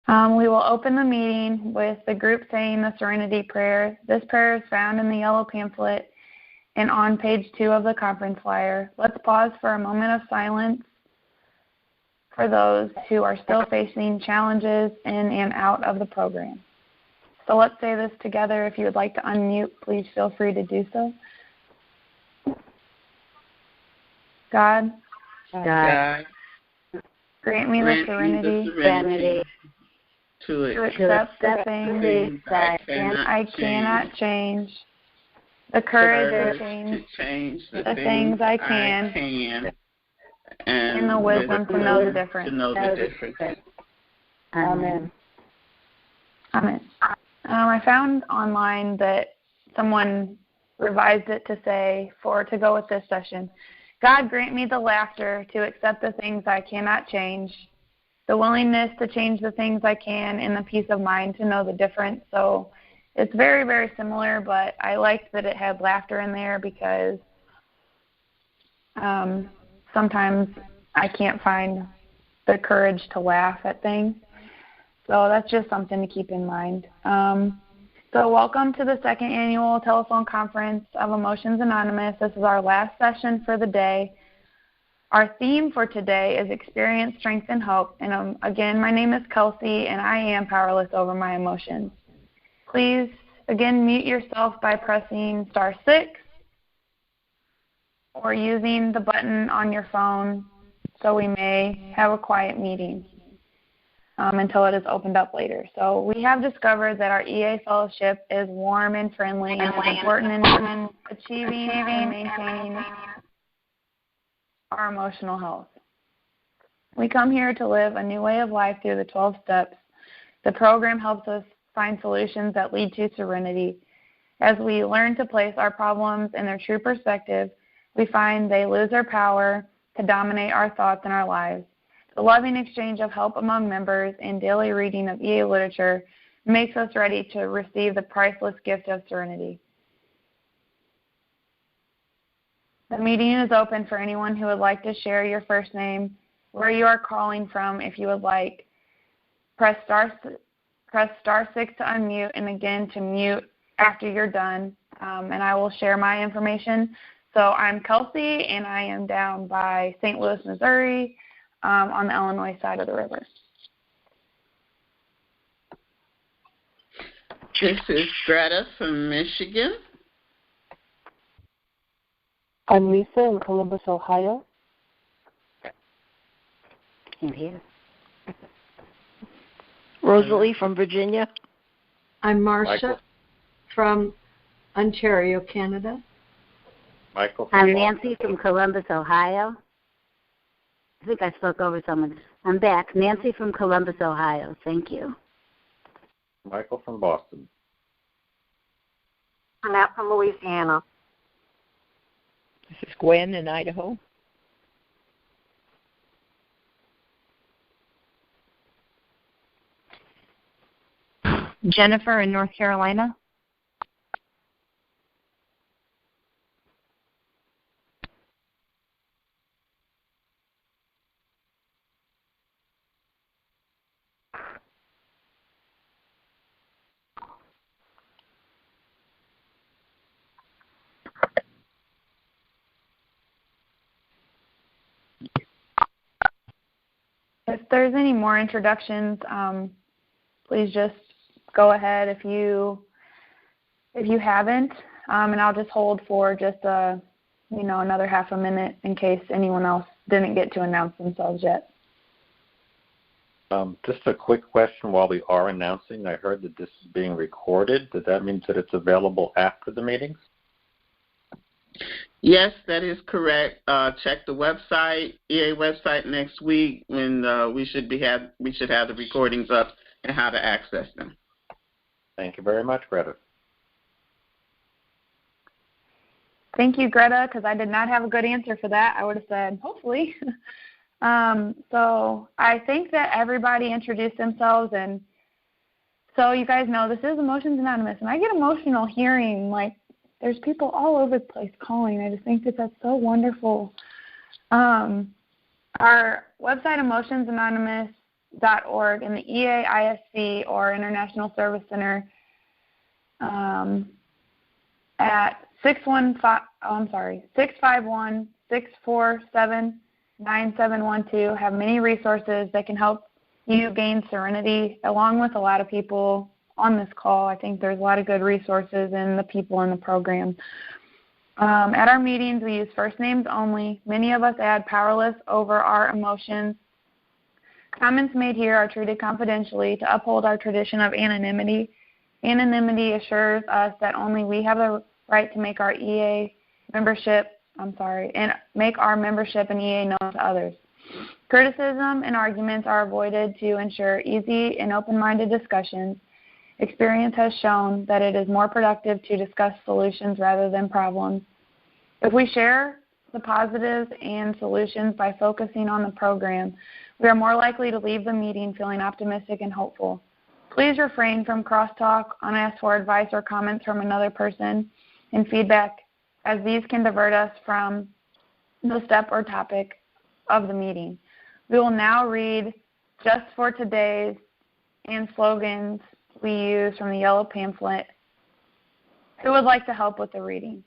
We will open the meeting with the group saying the Serenity Prayer. This prayer is found in the yellow pamphlet and on page 2 of the conference flyer. Let's pause for a moment of silence for those who are still facing challenges in and out of the program. So let's say this together. If you would like to unmute, please feel free to do so. God, grant me the serenity to accept the things I cannot change, the courage to change the things I can, and the wisdom to know the difference. Amen. I found online that someone revised it to say, to go with this session, God grant me the laughter to accept the things I cannot change, the willingness to change the things I can, and the peace of mind to know the difference. So it's very, very similar, but I liked that it had laughter in there because sometimes I can't find the courage to laugh at things. So that's just something to keep in mind. So welcome to the second annual telephone conference of Emotions Anonymous. This is our last session for the day. Our theme for today is Experience, Strength, and Hope. And again, my name is Kelsey, and I am powerless over my emotions. Please, again, mute yourself by pressing *6 or using the button on your phone so we may have a quiet meeting until it is opened up later. So we have discovered that our EA fellowship is warm and friendly and is important in achieving and maintaining our emotional health. We come here to live a new way of life through the 12 steps. The program helps us find solutions that lead to serenity. As we learn to place our problems in their true perspective, we find they lose their power to dominate our thoughts and our lives. The loving exchange of help among members and daily reading of EA literature makes us ready to receive the priceless gift of serenity. The meeting is open for anyone who would like to share your first name, where you are calling from if you would like. Press *6 to unmute, and again to mute after you're done, and I will share my information. So I'm Kelsey, and I am down by St. Louis, Missouri, on the Illinois side of the river. This is Greta from Michigan. I'm Lisa in Columbus, Ohio. I'm here. Rosalie from Virginia. I'm Marcia from Ontario, Canada. Michael. I'm Nancy from Columbus, Ohio. I think I spoke over someone. I'm back. Nancy from Columbus, Ohio. Thank you. Michael from Boston. Annette from Louisiana. This is Gwen in Idaho. Jennifer in North Carolina. If there's any more introductions, please just go ahead if you haven't, and I'll just hold for just another half a minute in case anyone else didn't get to announce themselves yet. Just a quick question while we are announcing. I heard that this is being recorded. Does that mean that it's available after the meetings? Yes, that is correct. Check the website, EA website next week when we should have the recordings up and how to access them. Thank you very much, Greta. Thank you, Greta, because I did not have a good answer for that. I would have said, hopefully. So I think that everybody introduced themselves, and so you guys know this is Emotions Anonymous, and I get emotional hearing, there's people all over the place calling. I just think that that's so wonderful. Our website, Emotions Anonymous, EAISC.org and the EAISC or International Service Center at 651-647-9712 have many resources that can help you gain serenity, along with a lot of people on this call. I think there's a lot of good resources in the people in the program. At our meetings, we use first names only. Many of us add powerless over our emotions. Comments made here are treated confidentially to uphold our tradition of anonymity. Anonymity assures us that only we have the right to make our membership in EA known to others. Criticism and arguments are avoided to ensure easy and open-minded discussions. Experience has shown that it is more productive to discuss solutions rather than problems. If we share the positives and solutions by focusing on the program, we are more likely to leave the meeting feeling optimistic and hopeful. Please refrain from crosstalk, unasked for advice or comments from another person, and feedback, as these can divert us from the step or topic of the meeting. We will now read Just for Today's and slogans we use from the yellow pamphlet. Who would like to help with the reading?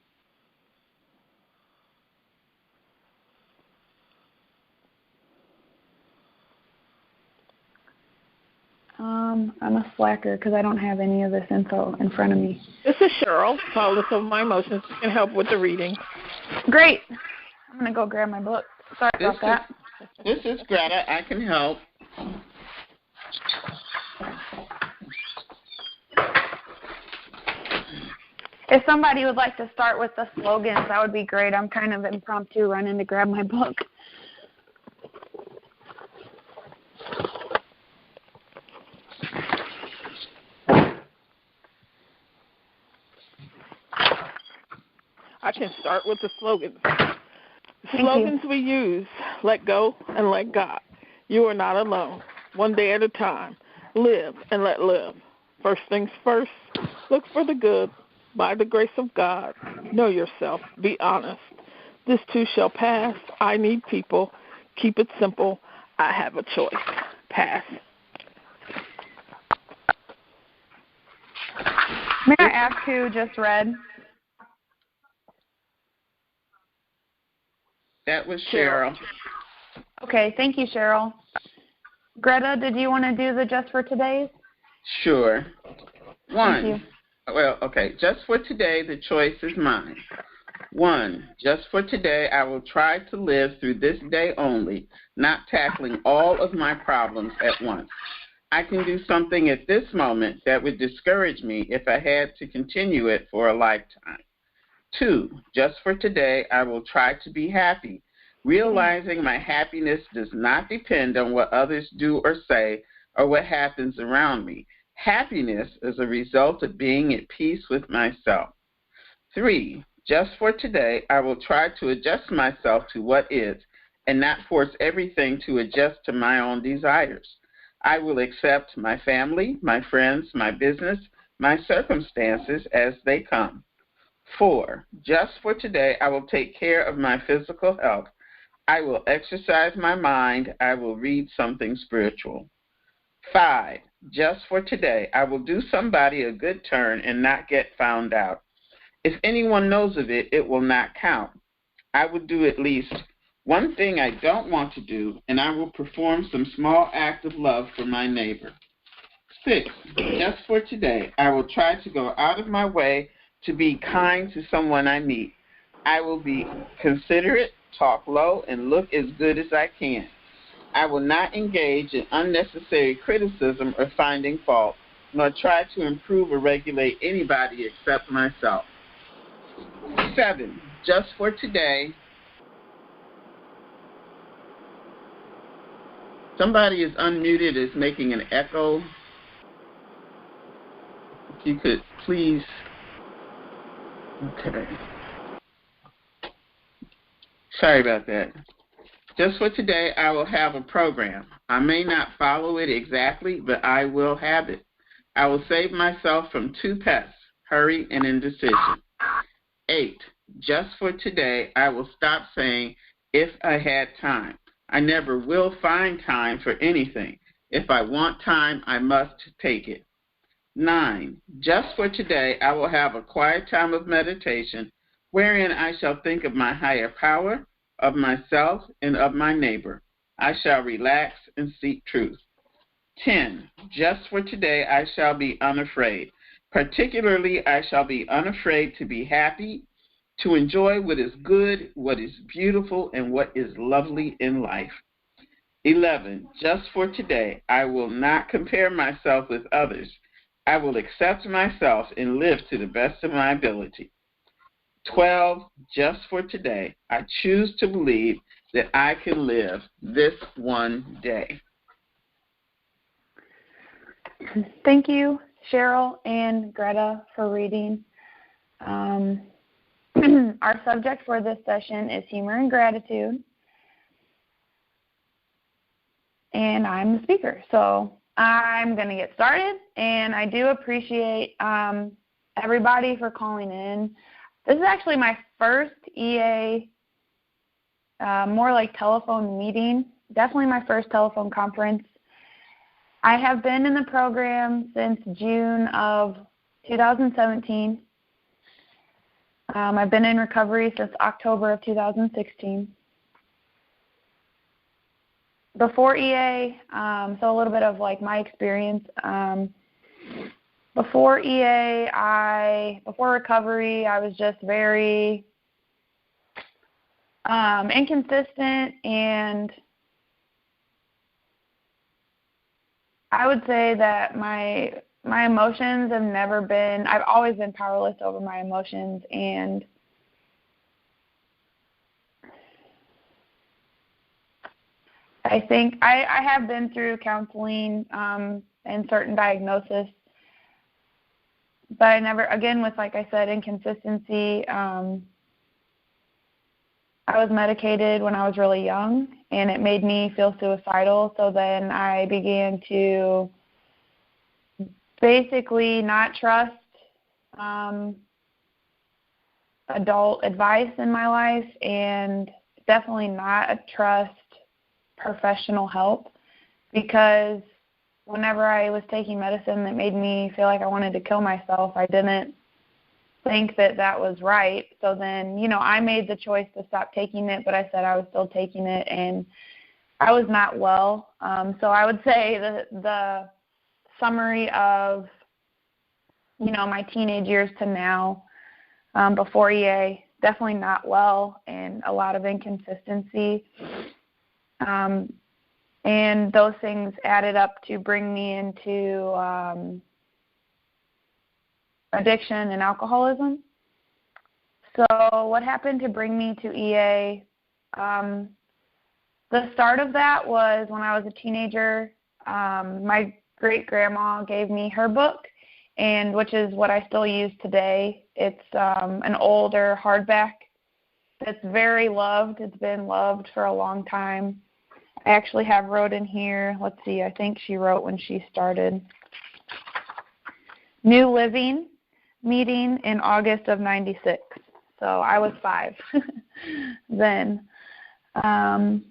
I'm a slacker because I don't have any of this info in front of me. This is Cheryl, powerless over my emotions, can help with the reading. Great. I'm going to go grab my book. Sorry about that. This is Greta. I can help. If somebody would like to start with the slogans, that would be great. I'm kind of impromptu running to grab my book. I can start with the slogans. Thank Slogans we use: let go and let God. You are not alone. One day at a time. Live and let live. First things first. Look for the good. By the grace of God. Know yourself. Be honest. This too shall pass. I need people. Keep it simple. I have a choice. Pass. May I ask who just read? That was Cheryl. Okay, thank you, Cheryl. Greta, did you want to do the Just for Today's? Sure. Thank you. Just for today, the choice is mine. 1, just for today, I will try to live through this day only, not tackling all of my problems at once. I can do something at this moment that would discourage me if I had to continue it for a lifetime. 2, just for today, I will try to be happy, realizing my happiness does not depend on what others do or say or what happens around me. Happiness is a result of being at peace with myself. 3, just for today, I will try to adjust myself to what is and not force everything to adjust to my own desires. I will accept my family, my friends, my business, my circumstances as they come. 4, just for today, I will take care of my physical health. I will exercise my mind. I will read something spiritual. 5, just for today, I will do somebody a good turn and not get found out. If anyone knows of it, it will not count. I will do at least one thing I don't want to do, and I will perform some small act of love for my neighbor. 6, just for today, I will try to go out of my way to be kind to someone I meet. I will be considerate, talk low, and look as good as I can. I will not engage in unnecessary criticism or finding fault, nor try to improve or regulate anybody except myself. 7, just for today. Somebody is unmuted, is making an echo. If you could please. Okay. Sorry about that. Just for today, I will have a program. I may not follow it exactly, but I will have it. I will save myself from 2 pests, hurry and indecision. 8, just for today, I will stop saying, if I had time. I never will find time for anything. If I want time, I must take it. 9. Just for today, I will have a quiet time of meditation wherein I shall think of my higher power, of myself, and of my neighbor. I shall relax and seek truth. 10. Just for today, I shall be unafraid. Particularly, I shall be unafraid to be happy, to enjoy what is good, what is beautiful, and what is lovely in life. 11. Just for today, I will not compare myself with others. I will accept myself and live to the best of my ability. 12. Just for today, I choose to believe that I can live this one day. Thank you, Cheryl and Greta, for reading. Our subject for this session is humor and gratitude. And I'm the speaker. So I'm going to get started, and I do appreciate everybody for calling in. This is actually my first EA, more like telephone meeting, definitely my first telephone conference. I have been in the program since June of 2017. I've been in recovery since October of 2016. Before EA, so a little bit of like my experience. Before EA, before recovery, I was just very inconsistent, and I would say that my emotions have never been, I've always been powerless over my emotions, and I think I have been through counseling and certain diagnosis, but I never, again, with, like I said, inconsistency, I was medicated when I was really young, and it made me feel suicidal. So then I began to basically not trust adult advice in my life, and definitely not trust professional help, because whenever I was taking medicine that made me feel like I wanted to kill myself, I didn't think that that was right. So then, I made the choice to stop taking it, but I said I was still taking it, and I was not well. So I would say the summary of, my teenage years to now, before EA, definitely not well, and a lot of inconsistency. And those things added up to bring me into addiction and alcoholism. So what happened to bring me to EA? The start of that was when I was a teenager. My great-grandma gave me her book, and which is what I still use today. It's an older hardback that's very loved. It's been loved for a long time. I actually have wrote in here, let's see, I think she wrote when she started. New Living meeting in August of 96. So I was 5 then. And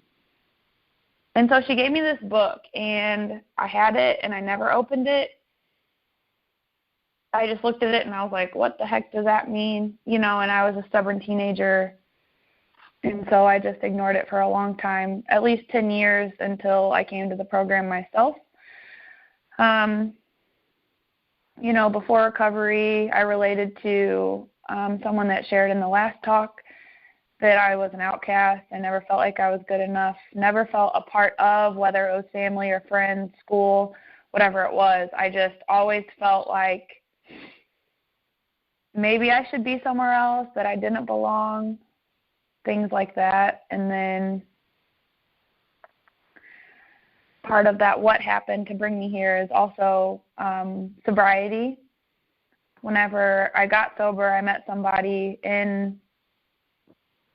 so she gave me this book, and I had it, and I never opened it. I just looked at it, and I was like, what the heck does that mean? And I was a stubborn teenager. And so I just ignored it for a long time, at least 10 years, until I came to the program myself. Before recovery, I related to someone that shared in the last talk that I was an outcast. I never felt like I was good enough, never felt a part of, whether it was family or friends, school, whatever it was. I just always felt like maybe I should be somewhere else, that I didn't belong, things like that. And then part of that, what happened to bring me here, is also sobriety. Whenever I got sober, I met somebody in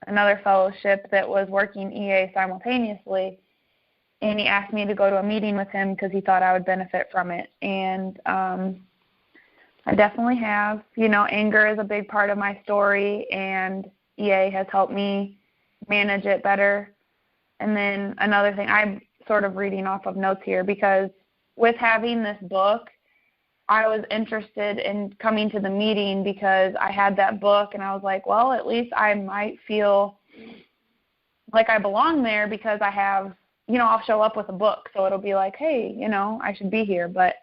another fellowship that was working EA simultaneously, and he asked me to go to a meeting with him because he thought I would benefit from it. And I definitely have. Anger is a big part of my story, and EA has helped me manage it better. And then another thing, I sort of reading off of notes here, because with having this book, I was interested in coming to the meeting because I had that book, and I was like, well, at least I might feel like I belong there because I have, you know, I'll show up with a book, so it'll be like, hey, you know, I should be here. But,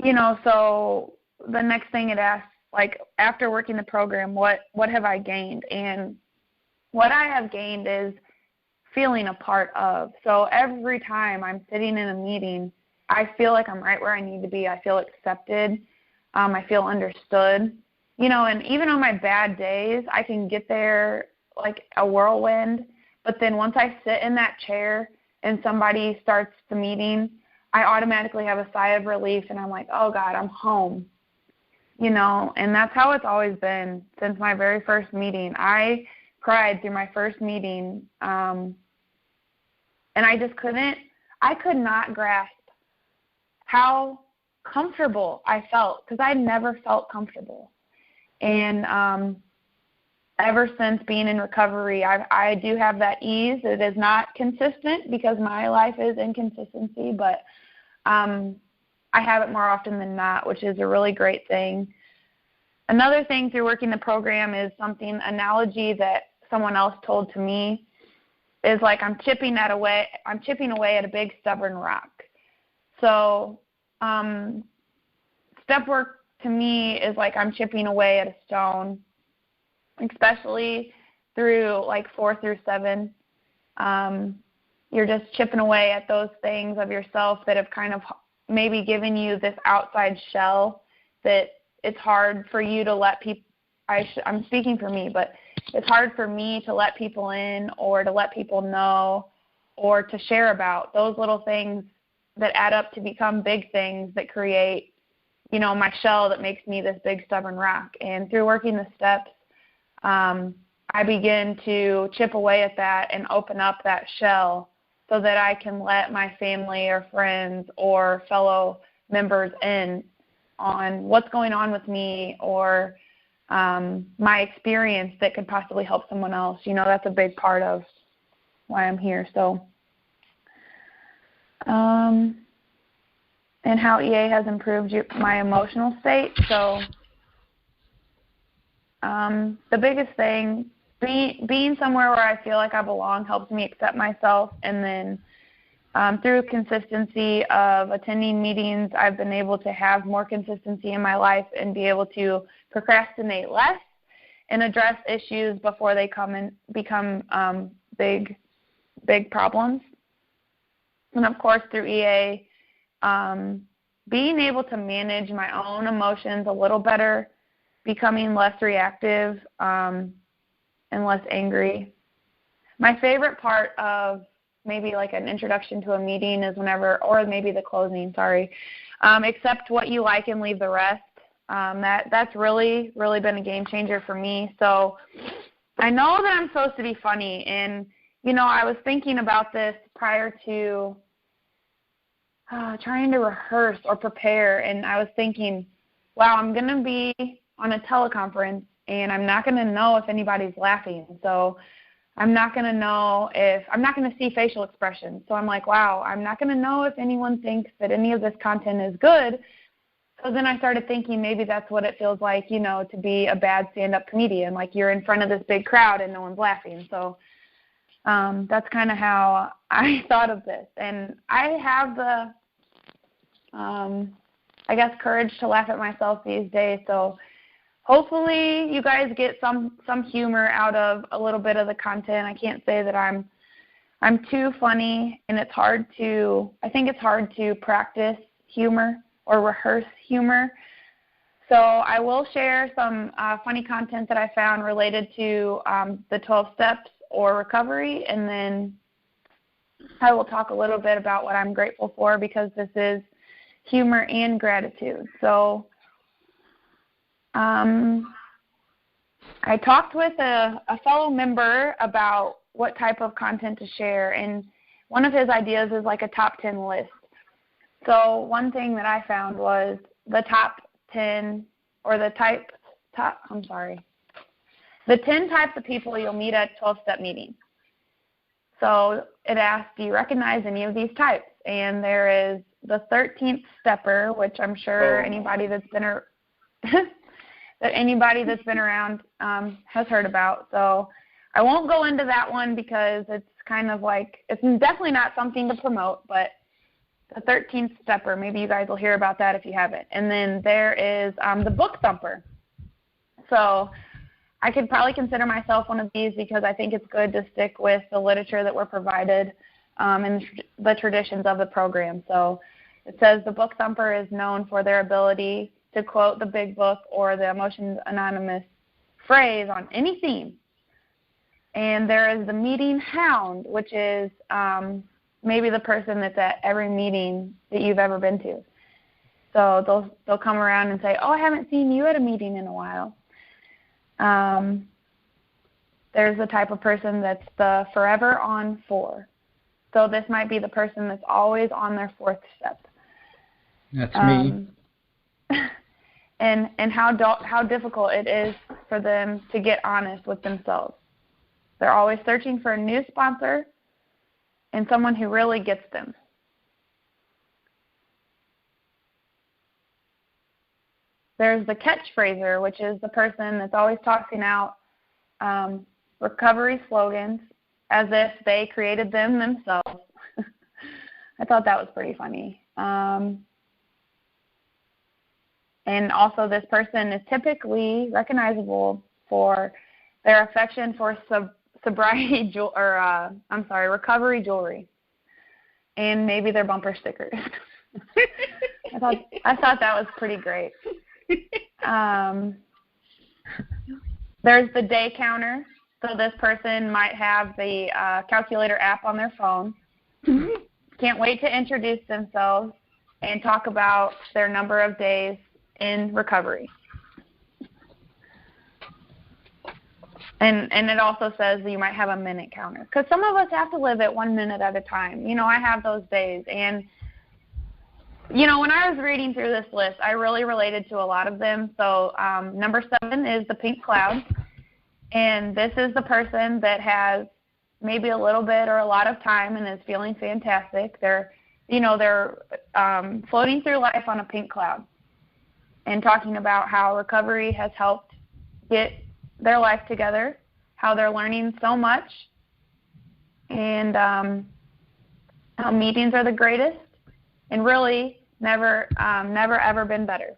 you know, so the next thing it asks, like, after working the program, what have I gained? And what I have gained is feeling a part of. So every time I'm sitting in a meeting, I feel like I'm right where I need to be. I feel accepted. I feel understood. You know, and even on my bad days, I can get there like a whirlwind. But then once I sit in that chair and somebody starts the meeting, I automatically have a sigh of relief, and I'm like, oh, God, I'm home. You know, and that's how it's always been since my very first meeting. I cried through my first meeting, and I could not grasp how comfortable I felt, because I never felt comfortable. And ever since being in recovery, I do have that ease. It is not consistent because my life is inconsistency, but I have it more often than not, which is a really great thing. Another thing through working the program is analogy that someone else told to me is like I'm chipping away at a big stubborn rock. So step work to me is like I'm chipping away at a stone, especially through like 4 through 7. You're just chipping away at those things of yourself that have kind of maybe given you this outside shell that it's hard for you to let people, I'm speaking for me, but it's hard for me to let people in or to let people know or to share about those little things that add up to become big things that create, you know, my shell that makes me this big stubborn rock. And through working the steps, I begin to chip away at that and open up that shell so that I can let my family or friends or fellow members in on what's going on with me or my experience that could possibly help someone else. You know, that's a big part of why I'm here. So, and how EA has improved my emotional state. So, the biggest thing, being somewhere where I feel like I belong helps me accept myself. And then through consistency of attending meetings, I've been able to have more consistency in my life and be able to procrastinate less and address issues before they become big problems. And, of course, through EA, being able to manage my own emotions a little better, becoming less reactive and less angry. My favorite part of maybe like an introduction to a meeting is or maybe the closing, accept what you like and leave the rest. That's really, really been a game changer for me. So I know that I'm supposed to be funny, and, you know, I was thinking about this prior to trying to rehearse or prepare, and I was thinking, wow, I'm going to be on a teleconference, and I'm not going to know if anybody's laughing. So I'm not going to see facial expressions. So I'm like, wow, I'm not going to know if anyone thinks that any of this content is good. So then I started thinking maybe that's what it feels like, you know, to be a bad stand-up comedian. Like you're in front of this big crowd and no one's laughing. So that's kind of how I thought of this. And I have the, courage to laugh at myself these days. So hopefully you guys get some humor out of a little bit of the content. I can't say that I'm too funny, and I think it's hard to practice humor or rehearse humor. So I will share some funny content that I found related to the 12 steps or recovery, and then I will talk a little bit about what I'm grateful for, because this is humor and gratitude. So I talked with a fellow member about what type of content to share, and one of his ideas is like a top 10 list. So one thing that I found was the top 10 or the the 10 types of people you'll meet at 12-step meetings. So it asks, do you recognize any of these types? And there is the 13th stepper, which I'm sure anybody that's been around has heard about. So I won't go into that one because it's kind of like, it's definitely not something to promote, but the 13th stepper, maybe you guys will hear about that if you haven't. And then there is the book thumper. So I could probably consider myself one of these because I think it's good to stick with the literature that we're provided and the traditions of the program. So it says the book thumper is known for their ability to quote the big book or the Emotions Anonymous phrase on any theme. And there is the meeting hound, which is maybe the person that's at every meeting that you've ever been to. So they'll come around and say, oh, I haven't seen you at a meeting in a while. There's the type of person that's the forever on 4. So this might be the person that's always on their 4th step. That's me. And how difficult it is for them to get honest with themselves. They're always searching for a new sponsor and someone who really gets them. There's the catchphraser, which is the person that's always tossing out recovery slogans as if they created them themselves. I thought that was pretty funny. And also this person is typically recognizable for their affection for recovery jewelry, and maybe their bumper stickers. I thought that was pretty great. There's the day counter. So this person might have the calculator app on their phone. Can't wait to introduce themselves and talk about their number of days in recovery. And it also says that you might have a minute counter. Because some of us have to live at 1 minute at a time. You know, I have those days. And, you know, when I was reading through this list, I really related to a lot of them. So number 7 is the pink cloud. And this is the person that has maybe a little bit or a lot of time and is feeling fantastic. They're floating through life on a pink cloud and talking about how recovery has helped get their life together, how they're learning so much, and how meetings are the greatest and really never ever been better.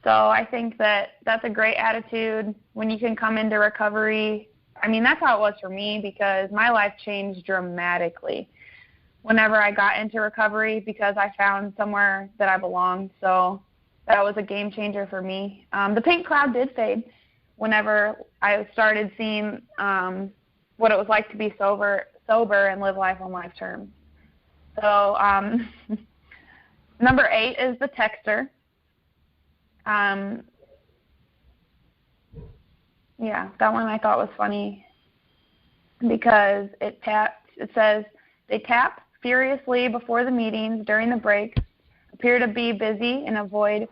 So I think that's a great attitude when you can come into recovery. I mean, that's how it was for me because my life changed dramatically whenever I got into recovery because I found somewhere that I belonged. So that was a game changer for me. The pink cloud did fade whenever I started seeing what it was like to be sober and live life on life terms. So number 8 is the texter. Yeah, that one I thought was funny because it says they tap furiously before the meetings, during the breaks, appear to be busy and avoid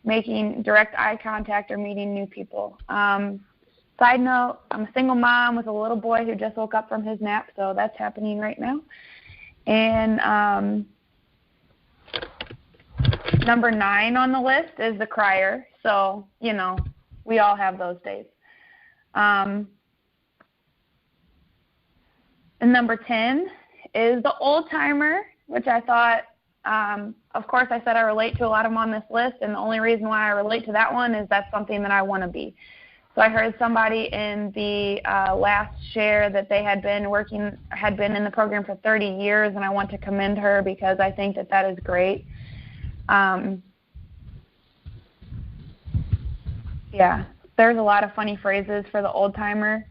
making direct eye contact or meeting new people. Side note, I'm a single mom with a little boy who just woke up from his nap, so that's happening right now. And number 9 on the list is the crier. So, you know, we all have those days. And number 10 is the old-timer, which I thought, of course, I said I relate to a lot of them on this list, and the only reason why I relate to that one is that's something that I want to be. So I heard somebody in the last share that they had been in the program for 30 years, and I want to commend her because I think that is great. Yeah, there's a lot of funny phrases for the old-timer.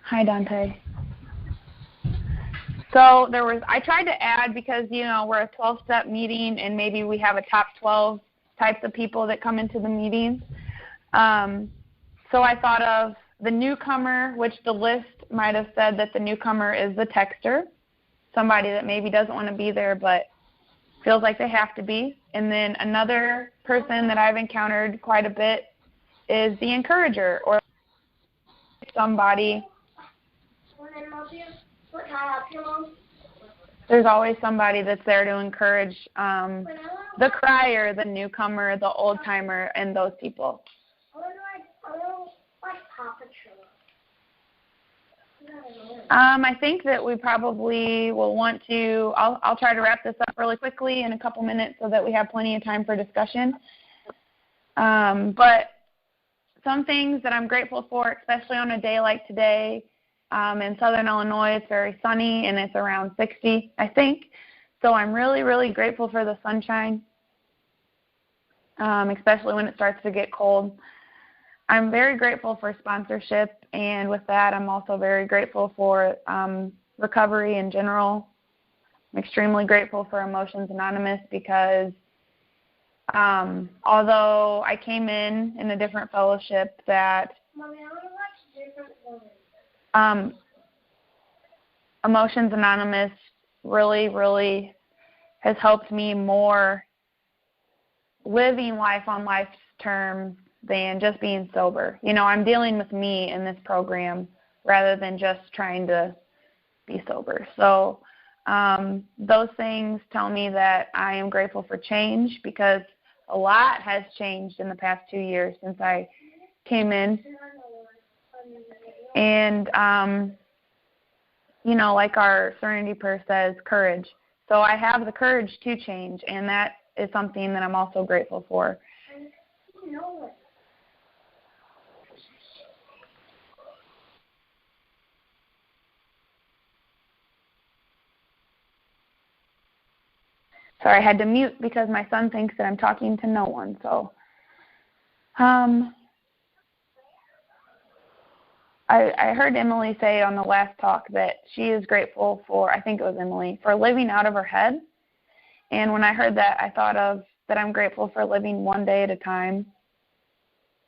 Hi, Dante. So I tried to add because, you know, we're a 12-step meeting and maybe we have a top 12 types of people that come into the meetings. So I thought of the newcomer, which the list might have said that the newcomer is the texter, somebody that maybe doesn't want to be there but feels like they have to be. And then another person that I've encountered quite a bit is the encourager, or somebody. There's always somebody that's there to encourage the crier, the newcomer, the old-timer, and those people. I think that we probably will want to, I'll try to wrap this up really quickly in a couple minutes so that we have plenty of time for discussion. But some things that I'm grateful for, especially on a day like today, in southern Illinois, it's very sunny and it's around 60, I think. So I'm really, really grateful for the sunshine, especially when it starts to get cold. I'm very grateful for sponsorship, and with that, I'm also very grateful for recovery in general. I'm extremely grateful for Emotions Anonymous because although I came in a different fellowship that Emotions Anonymous really, really has helped me more living life on life's terms than just being sober. You know, I'm dealing with me in this program rather than just trying to be sober. So those things tell me that I am grateful for change because a lot has changed in the past 2 years since I came in. And, you know, like our Serenity Prayer says, courage. So I have the courage to change, and that is something that I'm also grateful for. Sorry, I had to mute because my son thinks that I'm talking to no one. So I heard Emily say on the last talk that she is grateful for, I think it was Emily, for living out of her head. And when I heard that, I thought of that I'm grateful for living one day at a time.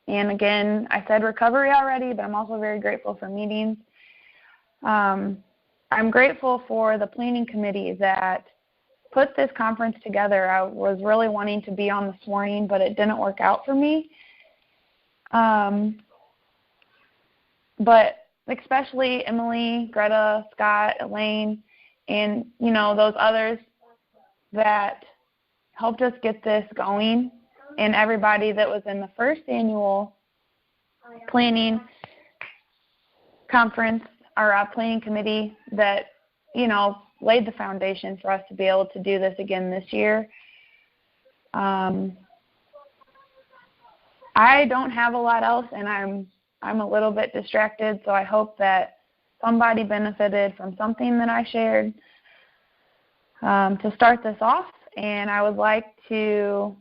And again, I said recovery already, but I'm also very grateful for meetings. I'm grateful for the planning committee that put this conference together. I was really wanting to be on this morning, but it didn't work out for me. But especially Emily, Greta, Scott, Elaine, and, you know, those others that helped us get this going, and everybody that was in the first annual planning conference or planning committee that, you know, laid the foundation for us to be able to do this again this year. I don't have a lot else, and I'm a little bit distracted, so I hope that somebody benefited from something that I shared to start this off. And I would like to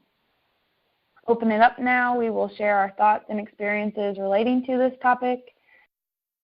open it up now. We will share our thoughts and experiences relating to this topic.